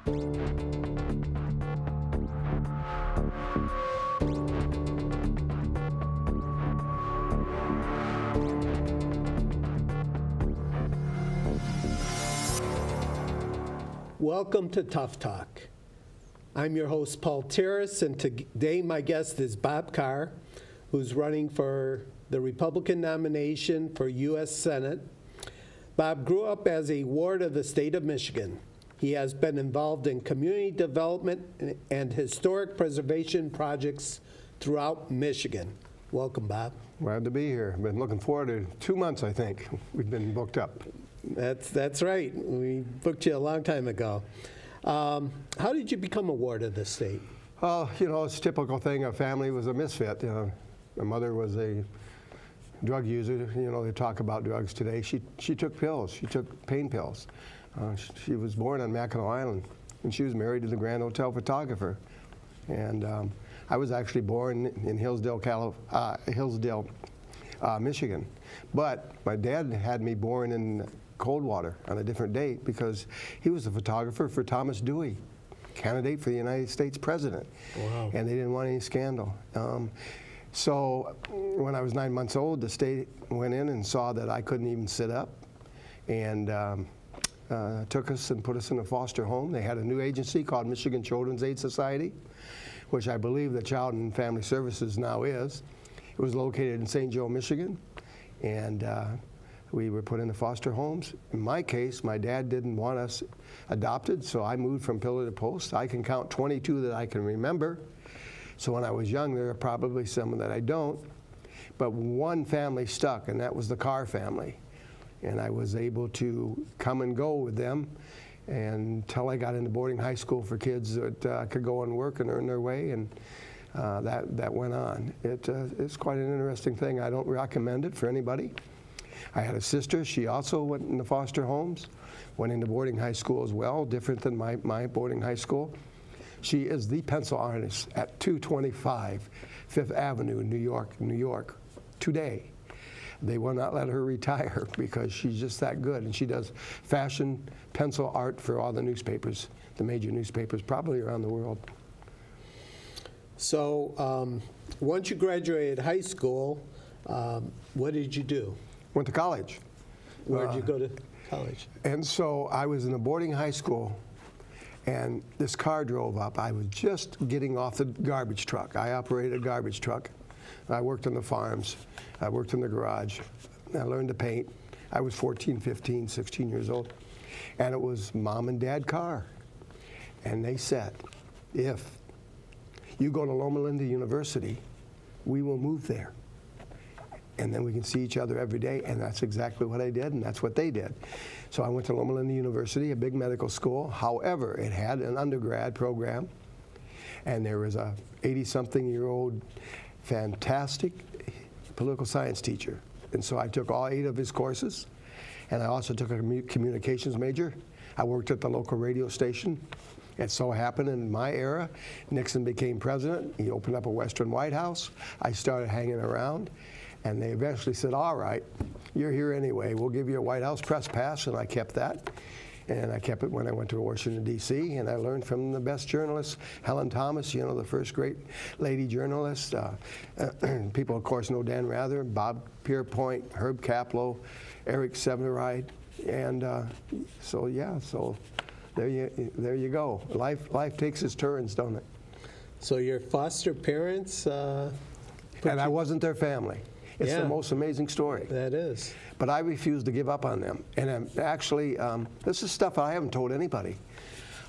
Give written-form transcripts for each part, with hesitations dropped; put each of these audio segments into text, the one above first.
Welcome to Tough Talk. I'm your host, Paul Taros, and today my guest is Bob Carr, who's running for the Republican nomination for U.S. Senate. Bob grew up as a ward of the state of Michigan. He has been involved in community development and historic preservation projects throughout Michigan. Welcome, Bob. Glad to be here. Been looking forward to 2 months, I think. We've been booked up. That's right. We booked you a long time ago. How did you become a ward of the state? Well, you know, it's a typical thing. Our family was a misfit. My mother was a drug user. You know, they talk about drugs today. She took pills. She took pain pills. She was born on Mackinac Island, and she was married to the Grand Hotel photographer. And I was actually born in Hillsdale, Michigan. But my dad had me born in Coldwater on a different date because he was a photographer for Thomas Dewey, candidate for the United States president. Wow. And they didn't want any scandal. So when I was 9 months old, the state went in and saw that I couldn't even sit up and took us and put us in a foster home. They had a new agency called Michigan Children's Aid Society, which I believe the Child and Family Services now is. It was located in St. Joe, Michigan, and we were put into foster homes. In my case, my dad didn't want us adopted, so I moved from pillar to post. I can count 22 that I can remember. So when I was young, there are probably some that I don't. But one family stuck, and that was the Carr family. And I was able to come and go with them until I got into boarding high school for kids that could go and work and earn their way, and that went on. It's quite an interesting thing. I don't recommend it for anybody. I had a sister. She also went into foster homes, went into boarding high school as well, different than my boarding high school. She is the pencil artist at 225 Fifth Avenue, New York, today. They will not let her retire because she's just that good. And she does fashion pencil art for all the newspapers, the major newspapers, probably around the world. So once you graduated high school, what did you do? Went to college. Where did you go to college? And so I was in a boarding high school, and this car drove up. I was just getting off the garbage truck. I operated a garbage truck. I worked on the farms. I worked in the garage. I learned to paint. I was 14, 15, 16 years old. And it was Mom and Dad Carr. And they said, if you go to Loma Linda University, we will move there. And then we can see each other every day. And that's exactly what I did, and that's what they did. So I went to Loma Linda University, a big medical school. However, it had an undergrad program. And there was a 80-something-year-old fantastic political science teacher. And so I took all 8 of his courses. And I also took a communications major. I worked at the local radio station. It so happened in my era, Nixon became president. He opened up a Western White House. I started hanging around. And they eventually said, all right, you're here anyway. We'll give you a White House press pass. And I kept that. And I kept it when I went to Washington, D.C., and I learned from the best journalists, Helen Thomas, you know, the first great lady journalist. People, of course, know Dan Rather, Bob Pierpoint, Herb Kaplow, Eric Severide. And so there you go. Life takes its turns, don't it? So your foster parents and I wasn't their family. It's the most amazing story. That is. But I refused to give up on them. And actually, this is stuff I haven't told anybody.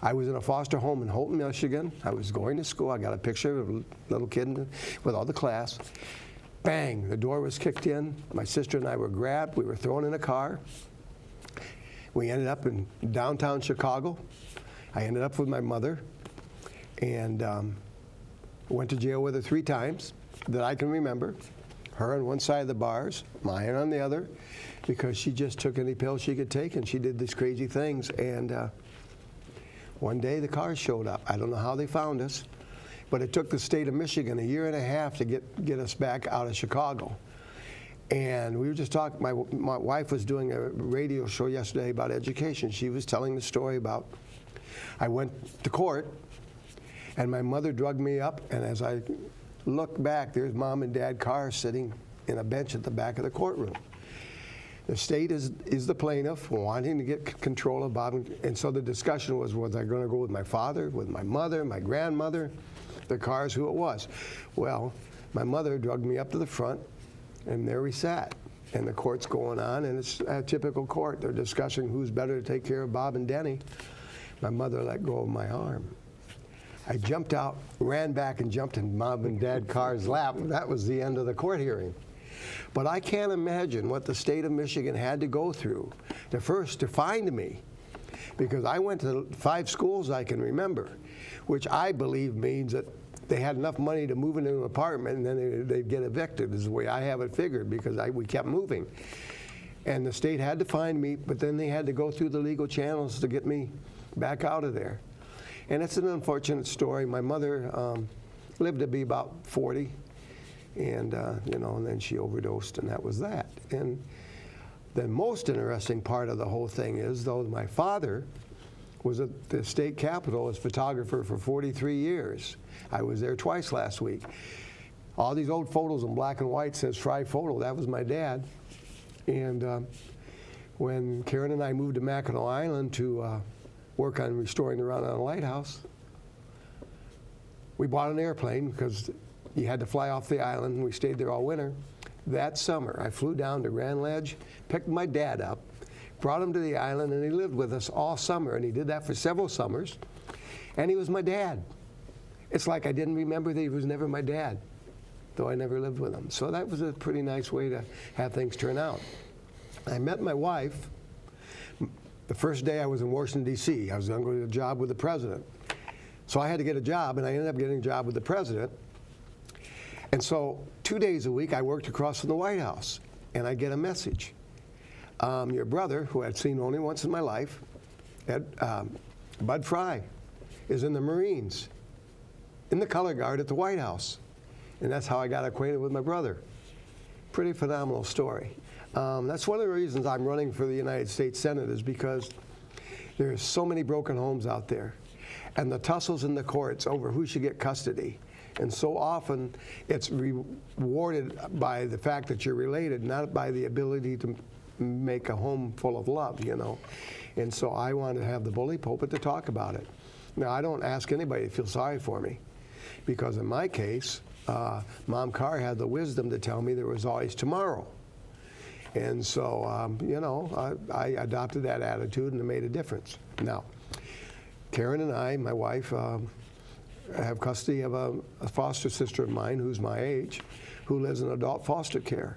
I was in a foster home in Holton, Michigan. I was going to school. I got a picture of a little kid with all the class. Bang, the door was kicked in. My sister and I were grabbed. We were thrown in a car. We ended up in downtown Chicago. I ended up with my mother and went to jail with her 3 times that I can remember. Her on one side of the bars, mine on the other, because she just took any pill she could take, and she did these crazy things. And one day the Carrs showed up. I don't know how they found us, but it took the state of Michigan a year and a half to get us back out of Chicago. And we were just talking, my wife was doing a radio show yesterday about education. She was telling the story about I went to court, and my mother drugged me up, and as I look back, there's Mom and Dad Carr sitting in a bench at the back of the courtroom. The state is the plaintiff, wanting to get control of Bob, and so the discussion was I going to go with my father, with my mother, my grandmother, the Carrs, who it was? Well, my mother drugged me up to the front, and there we sat. And the court's going on, and it's a typical court. They're discussing who's better to take care of Bob and Denny. My mother let go of my arm. I jumped out, ran back, and jumped in Mom and Dad Carr's lap. That was the end of the court hearing. But I can't imagine what the state of Michigan had to go through to find me, because I went to 5 schools I can remember, which I believe means that they had enough money to move into an apartment, and then they'd get evicted, is the way I have it figured, because we kept moving. And the state had to find me, but then they had to go through the legal channels to get me back out of there. And it's an unfortunate story. My mother lived to be about 40, and and then she overdosed, and that was that. And the most interesting part of the whole thing is, though, my father was at the state capitol as photographer for 43 years. I was there twice last week. All these old photos in black and white says Fry Photo. That was my dad. And when Karen and I moved to Mackinac Island to work on restoring the Round Island Lighthouse, we bought an airplane because you had to fly off the island, and we stayed there all winter. That summer, I flew down to Grand Ledge, picked my dad up, brought him to the island, and he lived with us all summer, and he did that for several summers, and he was my dad. It's like I didn't remember that he was never my dad, though I never lived with him. So that was a pretty nice way to have things turn out. I met my wife the first day I was in Washington, D.C. I was going to get a job with the president. So I had to get a job, and I ended up getting a job with the president. And so 2 days a week, I worked across from the White House, and I get a message. Your brother, who I'd seen only once in my life, Bud Fry, is in the Marines, in the color guard at the White House. And that's how I got acquainted with my brother. Pretty phenomenal story. That's one of the reasons I'm running for the United States Senate, is because there's so many broken homes out there, and the tussles in the courts over who should get custody. And so often it's rewarded by the fact that you're related, not by the ability to make a home full of love, And so I want to have the bully pulpit to talk about it. Now, I don't ask anybody to feel sorry for me, because in my case, Mom Carr had the wisdom to tell me there was always tomorrow. And so, I adopted that attitude, and it made a difference. Now, Karen and I, my wife, have custody of a foster sister of mine who's my age, who lives in adult foster care.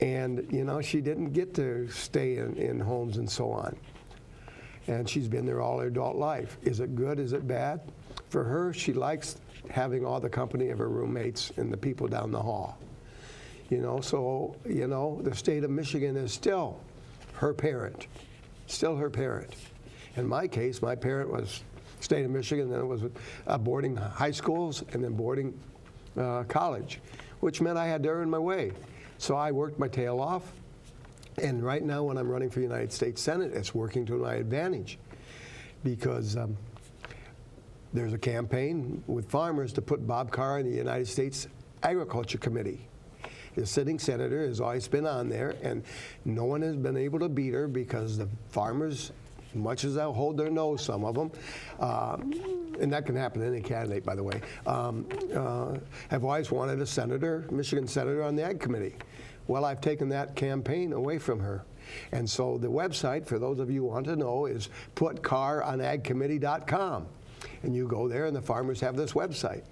And, she didn't get to stay in homes and so on. And she's been there all her adult life. Is it good? Is it bad? For her, she likes having all the company of her roommates and the people down the hall. The state of Michigan is still her parent, In my case, my parent was state of Michigan, then it was boarding high schools and then boarding college, which meant I had to earn my way. So I worked my tail off, and right now when I'm running for the United States Senate, it's working to my advantage, because there's a campaign with farmers to put Bob Carr in the United States Agriculture Committee. The sitting senator has always been on there, and no one has been able to beat her, because the farmers, much as they'll hold their nose, some of them, and that can happen to any candidate, by the way, have always wanted a senator, Michigan senator, on the Ag Committee. Well, I've taken that campaign away from her. And so the website, for those of you who want to know, is putcarronagcommittee.com. And you go there, and the farmers have this website.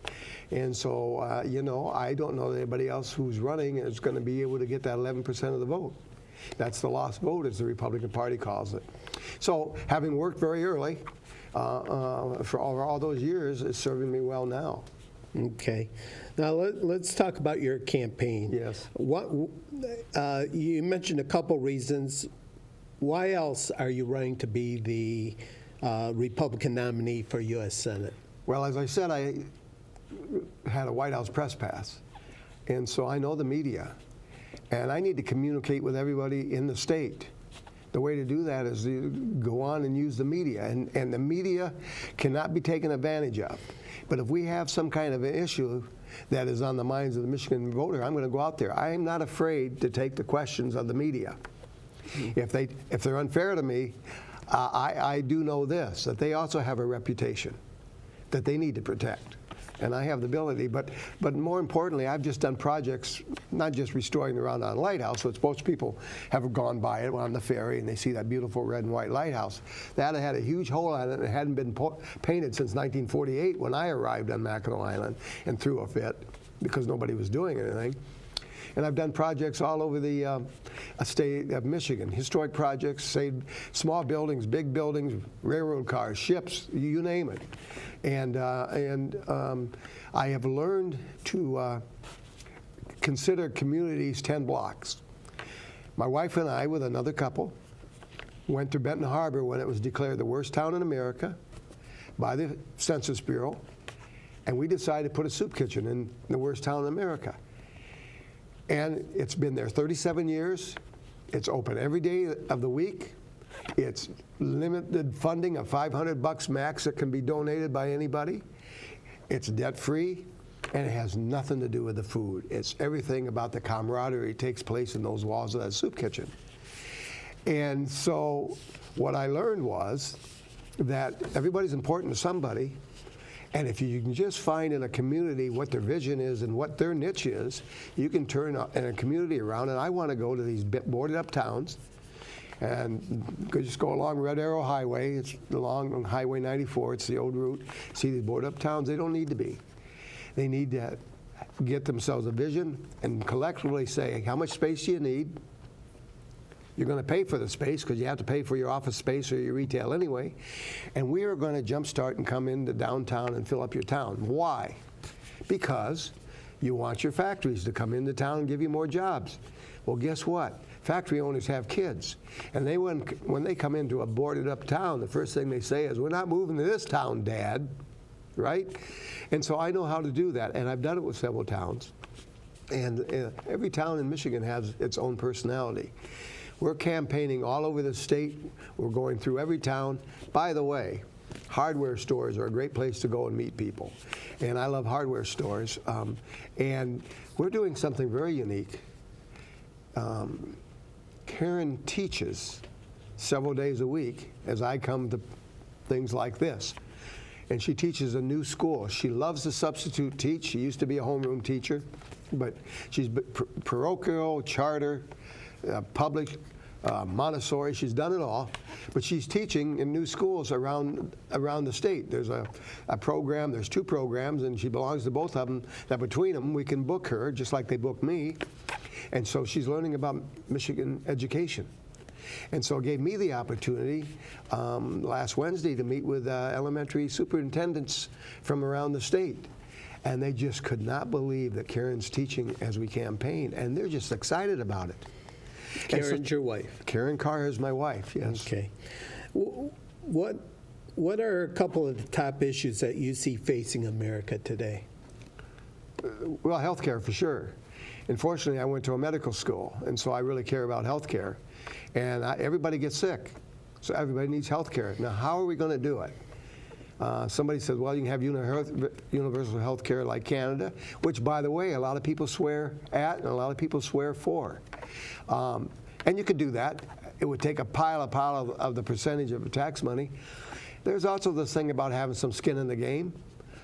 And so, I don't know anybody else who's running is going to be able to get that 11% of the vote. That's the lost vote, as the Republican Party calls it. So, having worked very early for all those years, it's serving me well now. Okay. Now, let's talk about your campaign. Yes. You mentioned a couple reasons. Why else are you running to be the Republican nominee for U.S. Senate? Well, as I said, I had a White House press pass, and so I know the media, and I need to communicate with everybody in the state The way to do that is to go on and use the media, and the media cannot be taken advantage of. But if we have some kind of an issue that is on the minds of the Michigan voter, I'm going to go out there. I am not afraid to take the questions of the media. If they're unfair to me, I do know this, that they also have a reputation that they need to protect. And I have the ability, but more importantly, I've just done projects, not just restoring the Round Island Lighthouse, which most people have gone by it on the ferry and they see that beautiful red and white lighthouse. That had a huge hole in it and it hadn't been painted since 1948 when I arrived on Mackinac Island and threw a fit because nobody was doing anything. And I've done projects all over the state of Michigan, historic projects, saved small buildings, big buildings, railroad cars, ships, you name it. And I have learned to consider communities 10 blocks. My wife and I, with another couple, went to Benton Harbor when it was declared the worst town in America by the Census Bureau, and we decided to put a soup kitchen in the worst town in America. And it's been there 37 years. It's open every day of the week. It's limited funding of $500 max that can be donated by anybody. It's debt-free, and it has nothing to do with the food. It's everything about the camaraderie that takes place in those walls of that soup kitchen. And so what I learned was that everybody's important to somebody, and if you can just find in a community what their vision is and what their niche is, you can turn a community around. And I want to go to these boarded up towns and just go along Red Arrow Highway. It's along Highway 94. It's the old route. See these boarded up towns? They don't need to be. They need to get themselves a vision and collectively say, how much space do you need? You're going to pay for the space because you have to pay for your office space or your retail anyway. And we are going to jumpstart and come into downtown and fill up your town. Why? Because you want your factories to come into town and give you more jobs. Well, guess what? Factory owners have kids. And when they come into a boarded up town, the first thing they say is, we're not moving to this town, Dad. Right? And so I know how to do that. And I've done it with several towns. And every town in Michigan has its own personality. We're campaigning all over the state. We're going through every town. By the way, hardware stores are a great place to go and meet people. And I love hardware stores. And we're doing something very unique. Karen teaches several days a week as I come to things like this. And she teaches a new school. She loves to substitute teach. She used to be a homeroom teacher, but she's parochial, charter, public, Montessori. She's done it all, but she's teaching in new schools around the state. There's a program, there's 2 programs, and she belongs to both of them, that between them we can book her, just like they book me. And so she's learning about Michigan education. And so it gave me the opportunity last Wednesday to meet with elementary superintendents from around the state. And they just could not believe that Karen's teaching as we campaign, and they're just excited about it. Karen's your wife? Karen Carr is my wife, yes. Okay. What are a couple of the top issues that you see facing America today? Well, healthcare for sure. Unfortunately, I went to a medical school, and so I really care about healthcare. And everybody gets sick, so everybody needs healthcare. Now, how are we going to do it? Somebody said, well, you can have universal health care like Canada, which, by the way, a lot of people swear at and a lot of people swear for. And you could do that. It would take a pile of the percentage of tax money. There's also this thing about having some skin in the game.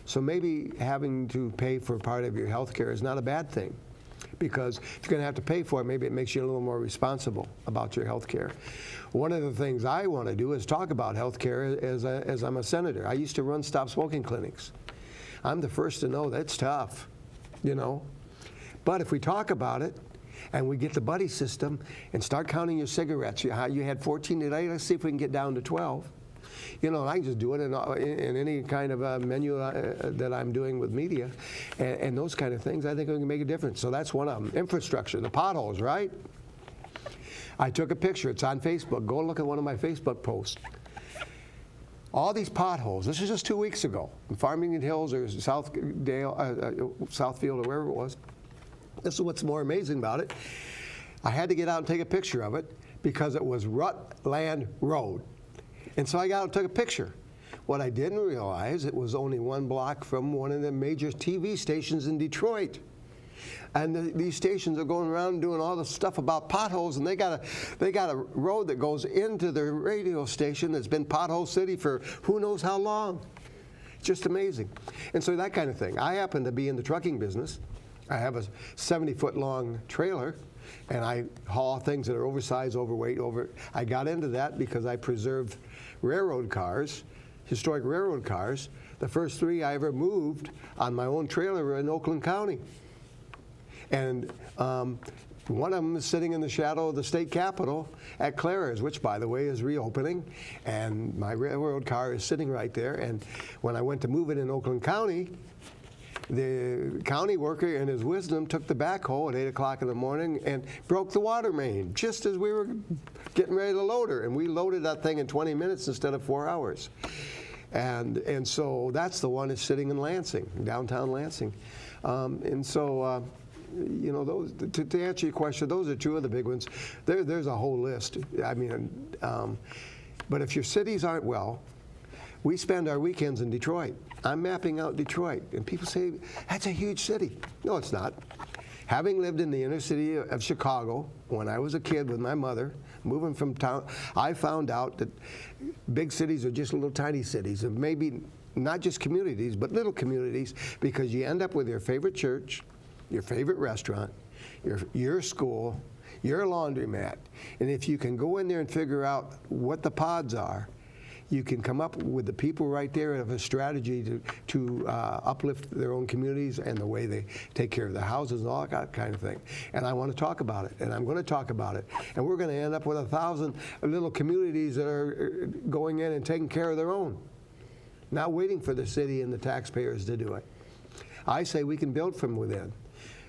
So maybe having to pay for part of your health care is not a bad thing, because if you're going to have to pay for it, maybe it makes you a little more responsible about your health care. One of the things I want to do is talk about health care as I'm a senator. I used to run stop smoking clinics. I'm the first to know that's tough, you know. But if we talk about it and we get the buddy system and start counting your cigarettes, you had 14 today, let's see if we can get down to 12. You know, I can just do it in any kind of a menu that I'm doing with media, and those kind of things, I think we can make a difference. So that's one of them. Infrastructure, the potholes, right? I took a picture. It's on Facebook. Go look at one of my Facebook posts. All these potholes, this is just 2 weeks ago, in Farmington Hills or Southfield or wherever it was. This is what's more amazing about it. I had to get out and take a picture of it because it was Rutland Road. And so I got out and took a picture. What I didn't realize, it was only 1 block from one of the major TV stations in Detroit. And these stations are going around doing all the stuff about potholes, and they got a road that goes into their radio station that's been Pothole City for who knows how long. Just amazing. And so that kind of thing. I happen to be in the trucking business. I have a 70-foot long trailer, and I haul things that are oversized, overweight, I got into that because I preserved railroad cars, historic railroad cars. The first 3 I ever moved on my own trailer were in Oakland County. And one of them is sitting in the shadow of the state capitol at Clara's, which, by the way, is reopening. And my railroad car is sitting right there. And when I went to move it in Oakland County, the county worker, in his wisdom, took the backhoe at 8 o'clock in the morning and broke the water main just as we were getting ready to load her. And we loaded that thing in 20 minutes instead of 4 hours. And so that's the one that's sitting in Lansing, downtown Lansing. You know, those, to answer your question, those are 2 of the big ones. There's a whole list. I mean, but if your cities aren't well, we spend our weekends in Detroit. I'm mapping out Detroit, and people say, that's a huge city. No, it's not. Having lived in the inner city of Chicago when I was a kid with my mother, moving from town, I found out that big cities are just little tiny cities, and maybe not just communities, but little communities, because you end up with your favorite church, your favorite restaurant, your school, your laundromat. And if you can go in there and figure out what the pods are, you can come up with the people right there of a strategy to uplift their own communities and the way they take care of their houses and all that kind of thing. And I want to talk about it, and I'm going to talk about it. And we're going to end up with 1,000 little communities that are going in and taking care of their own, not waiting for the city and the taxpayers to do it. I say we can build from within.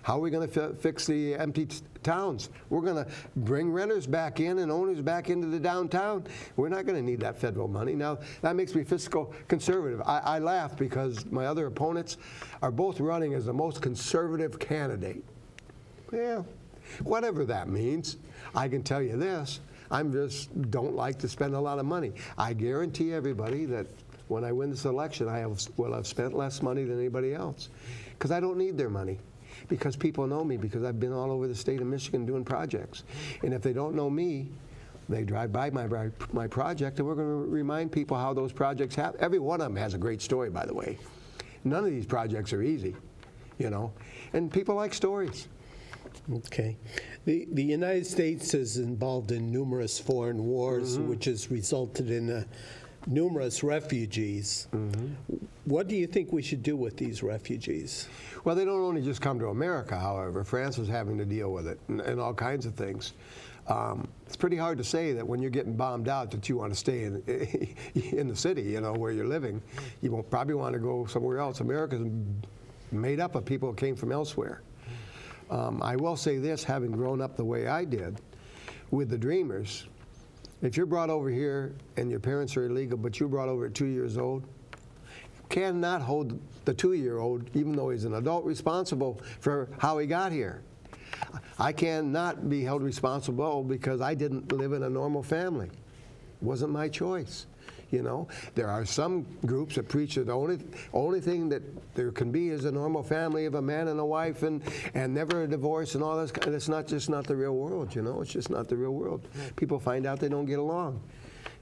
How are we going to fix the empty towns? We're going to bring renters back in and owners back into the downtown. We're not going to need that federal money. Now, that makes me fiscal conservative. I laugh because my other opponents are both running as the most conservative candidate. Yeah, whatever that means. I can tell you this, I just don't like to spend a lot of money. I guarantee everybody that when I win this election, I will have spent less money than anybody else because I don't need their money. Because people know me, because I've been all over the state of Michigan doing projects. And if they don't know me, they drive by my project, and we're going to remind people how those projects happen. Every one of them has a great story, by the way. None of these projects are easy, you know. And people like stories. Okay. The United States is involved in numerous foreign wars, which has resulted in numerous refugees. What do you think we should do with these refugees? Well, they don't only just come to America, however. France is having to deal with it and all kinds of things. It's pretty hard to say that when you're getting bombed out that you want to stay in the city, you know, where you're living. You won't probably want to go somewhere else. America's made up of people who came from elsewhere. I will say this, having grown up the way I did with the Dreamers, if you're brought over here and your parents are illegal, but you're brought over at 2 years old, cannot hold the 2-year-old, even though he's an adult, responsible for how he got here. I cannot be held responsible because I didn't live in a normal family. It wasn't my choice. You know, there are some groups that preach that the only thing that there can be is a normal family of a man and a wife and never a divorce and all this. And it's not the real world, you know. It's just not the real world. People find out they don't get along,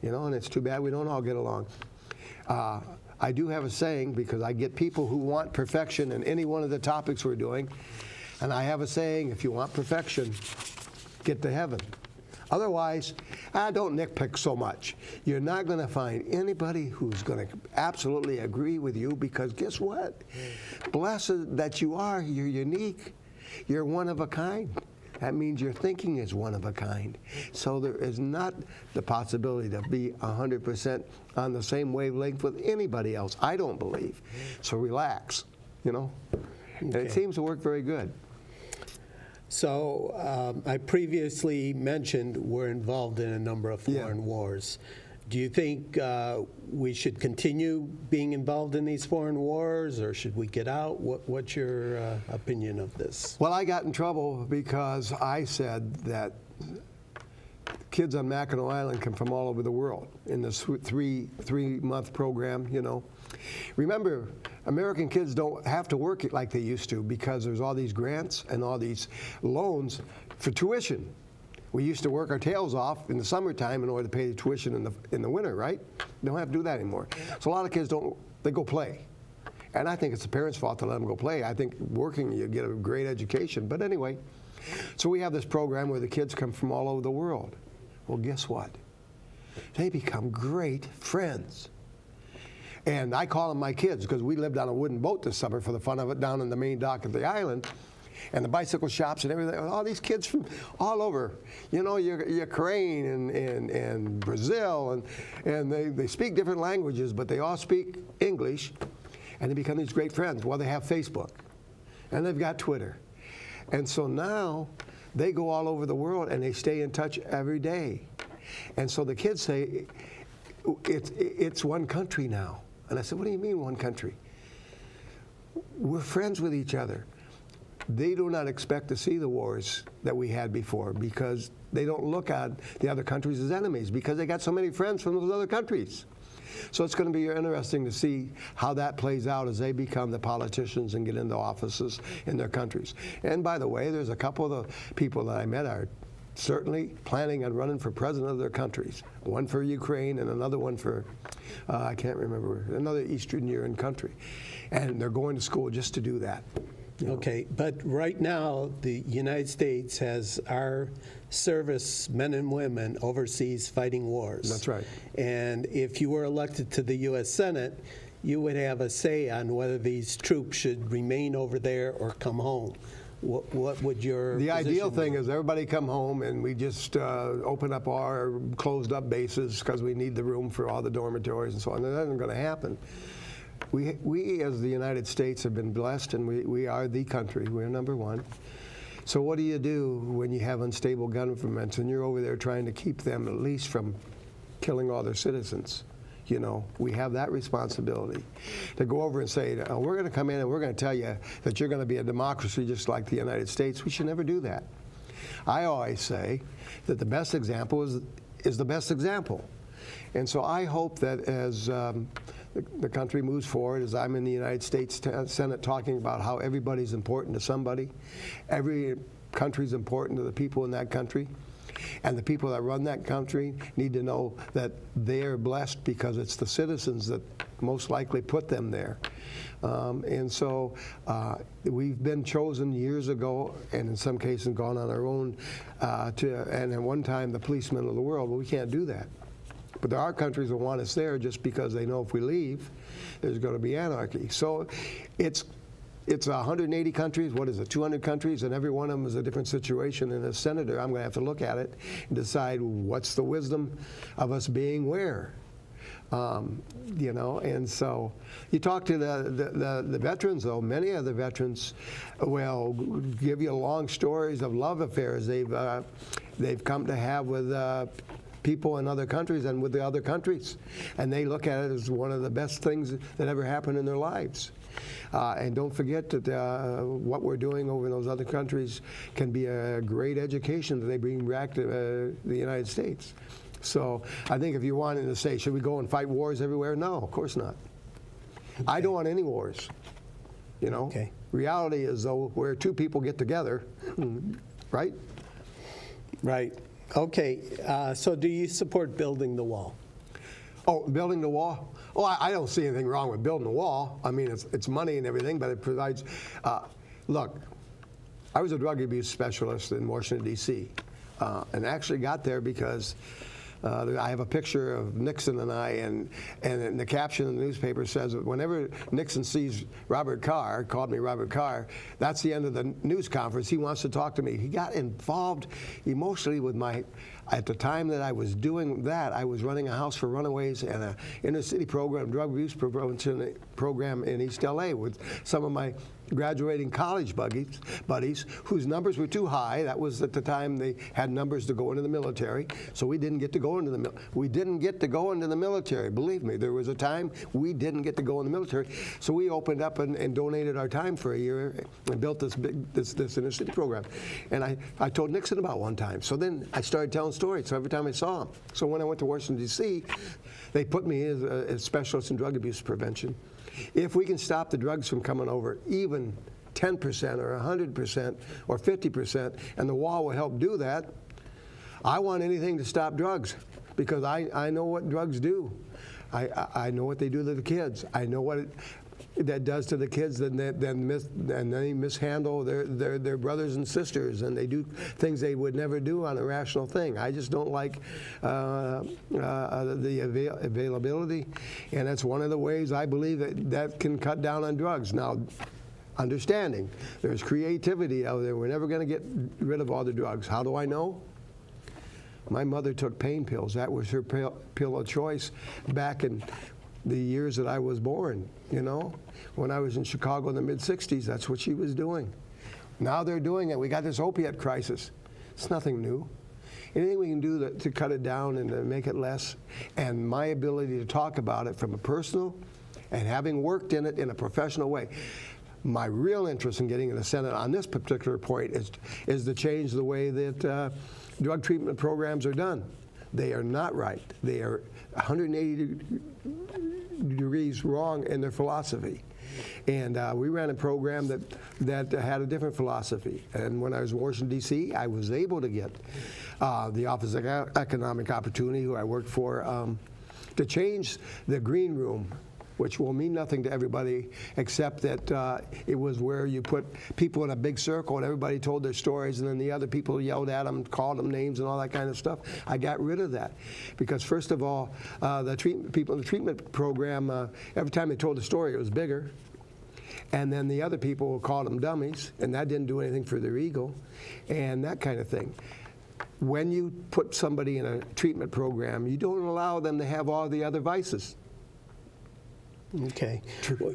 you know, and it's too bad we don't all get along. I do have a saying because I get people who want perfection in any one of the topics we're doing. And I have a saying, if you want perfection, get to heaven. Otherwise, don't nitpick so much. You're not going to find anybody who's going to absolutely agree with you because guess what? Blessed that you are, you're unique. You're one of a kind. That means your thinking is one of a kind. So there is not the possibility to be 100% on the same wavelength with anybody else, I don't believe. So relax, you know. Okay. And it seems to work very good. So I previously mentioned we're involved in a number of foreign wars. Do you think we should continue being involved in these foreign wars, or should we get out? What's your opinion of this? Well, I got in trouble because I said that kids on Mackinac Island come from all over the world in this three-month program, you know. Remember, American kids don't have to work like they used to because there's all these grants and all these loans for tuition. We used to work our tails off in the summertime in order to pay the tuition in the winter, right? They don't have to do that anymore. So a lot of kids they go play. And I think it's the parents' fault to let them go play. I think working, you get a great education. But anyway, so we have this program where the kids come from all over the world. Well, guess what? They become great friends. And I call them my kids because we lived on a wooden boat this summer for the fun of it down in the main dock of the island. And the bicycle shops and everything, all these kids from all over, you know, Ukraine and Brazil, and they speak different languages, but they all speak English, and they become these great friends. Well, they have Facebook, and they've got Twitter. And so now they go all over the world, and they stay in touch every day. And so the kids say, it's one country now. And I said, what do you mean one country? We're friends with each other. They do not expect to see the wars that we had before because they don't look at the other countries as enemies because they got so many friends from those other countries. So it's going to be interesting to see how that plays out as they become the politicians and get into offices in their countries. And by the way, there's a couple of the people that I met are certainly planning on running for president of their countries. One for Ukraine and another one for, I can't remember, another Eastern European country. And they're going to school just to do that. You know. Okay, but right now, the United States has our service men and women overseas fighting wars. That's right. And if you were elected to the U.S. Senate, you would have a say on whether these troops should remain over there or come home. What would your The ideal position thing be? is everybody come home and we just open up our closed up bases because we need the room for all the dormitories and so on. That isn't going to happen. We as the United States have been blessed, and we are the country. We're number one. So what do you do when you have unstable governments and you're over there trying to keep them at least from killing all their citizens? You know, we have that responsibility to go over and say, oh, we're going to come in and we're going to tell you that you're going to be a democracy just like the United States. We should never do that. I always say that the best example is the best example. And so I hope that as the country moves forward, as I'm in the United States Senate talking about how everybody's important to somebody, every country's important to the people in that country, and the people that run that country need to know that they're blessed because it's the citizens that most likely put them there. And so we've been chosen years ago, and in some cases gone on our own, and at one time the policemen of the world. Well, we can't do that. But there are countries that want us there just because they know if we leave, there's going to be anarchy. So it's 180 countries, what is it, 200 countries, and every one of them is a different situation. And as senator, I'm going to have to look at it and decide what's the wisdom of us being where. You know, and so you talk to the veterans, though. Many of the veterans will give you long stories of love affairs they've come to have with people in other countries and with the other countries, and they look at it as one of the best things that ever happened in their lives. And don't forget that what we're doing over in those other countries can be a great education that they bring back to the United States. So I think if you wanted to say, should we go and fight wars everywhere? No, of course not. Okay. I don't want any wars. You know, okay. Reality is, though, where two people get together, right? Right. Okay. So do you support building the wall? Oh, building the wall? Oh, I don't see anything wrong with building a wall. I mean, it's money and everything, but it provides. Look, I was a drug abuse specialist in Washington, D.C., and actually got there because I have a picture of Nixon and I, and the caption in the newspaper says that whenever Nixon sees Robert Carr, called me Robert Carr, that's the end of the news conference. He wants to talk to me. He got involved emotionally with at the time that I was doing that, I was running a house for runaways and an inner city program, drug abuse prevention program in East LA with some of my graduating college buddies whose numbers were too high. That was at the time they had numbers to go into the military, so we didn't get to go into the military. Believe me, there was a time we didn't get to go in the military, so we opened up and donated our time for a year and built this inner city program. And I told Nixon about one time. So then I started telling stories. So every time I saw him. So when I went to Washington, D.C., they put me as a specialist in drug abuse prevention. If we can stop the drugs from coming over, even 10% or 100% or 50%, and the wall will help do that, I want anything to stop drugs because I know what drugs do. I know what they do to the kids. I know what that does to the kids, and they mishandle their brothers and sisters, and they do things they would never do on a rational thing. I just don't like the availability, and that's one of the ways I believe that can cut down on drugs. Now, understanding there's creativity out there. We're never going to get rid of all the drugs. How do I know? My mother took pain pills. That was her pill of choice back in the years that I was born, you know. When I was in Chicago in the mid-'60s, that's what she was doing. Now they're doing it. We got this opiate crisis. It's nothing new. Anything we can do to cut it down and to make it less, and my ability to talk about it from a personal and having worked in it in a professional way. My real interest in getting in the Senate on this particular point is to change the way that drug treatment programs are done. They are not right. They are 180 degrees wrong in their philosophy. And we ran a program that had a different philosophy. And when I was in Washington, D.C., I was able to get the Office of Economic Opportunity, who I worked for, to change the green room, which will mean nothing to everybody except that it was where you put people in a big circle and everybody told their stories, and then the other people yelled at them, called them names and all that kind of stuff. I got rid of that because, first of all, people in the treatment program, every time they told a story, it was bigger. And then the other people called them dummies, and that didn't do anything for their ego and that kind of thing. When you put somebody in a treatment program, you don't allow them to have all the other vices. Okay. Well,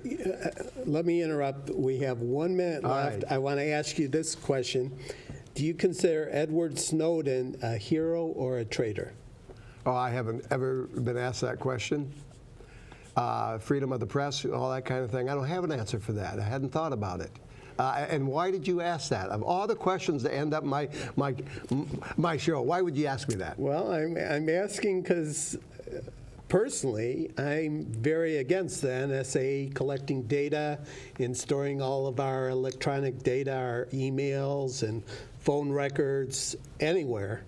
let me interrupt. We have 1 minute left. Right. I want to ask you this question. Do you consider Edward Snowden a hero or a traitor? Oh, I haven't ever been asked that question. Freedom of the press, all that kind of thing. I don't have an answer for that. I hadn't thought about it. And why did you ask that? Of all the questions that end up my show, why would you ask me that? Well, I'm asking because personally, I'm very against the NSA collecting data and storing all of our electronic data, our emails and phone records anywhere.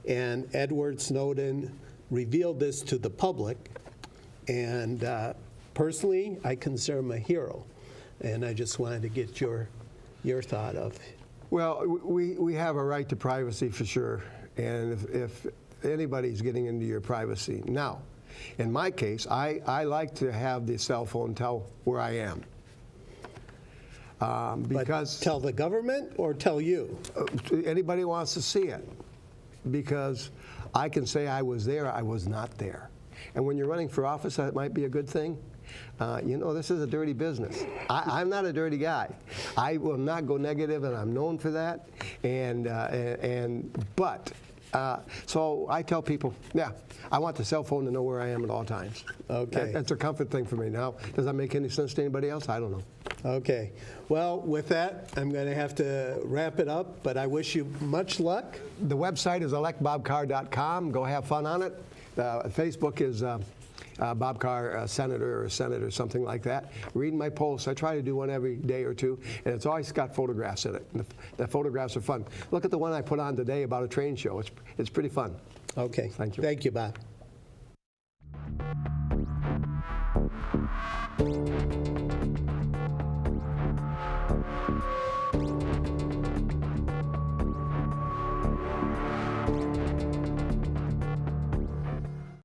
And Edward Snowden revealed this to the public. And personally, I consider him a hero. And I just wanted to get your thought of. Well, we have a right to privacy for sure. And if anybody's getting into your privacy. Now, in my case, I like to have the cell phone tell where I am. Because but tell the government or tell you? Anybody wants to see it. Because I can say I was there, I was not there. And when you're running for office, that might be a good thing. You know, this is a dirty business. I'm not a dirty guy. I will not go negative, and I'm known for that. So I tell people, yeah, I want the cell phone to know where I am at all times. Okay. That's a comfort thing for me. Now, does that make any sense to anybody else? I don't know. Okay. Well, with that, I'm going to have to wrap it up, but I wish you much luck. The website is electbobcarr.com. Go have fun on it. Facebook is Bob Carr, Senator or Senate or something like that. Read my posts. I try to do one every day or two, and it's always got photographs in it. And the photographs are fun. Look at the one I put on today about a train show. It's pretty fun. Okay. Thank you. Thank you, Bob.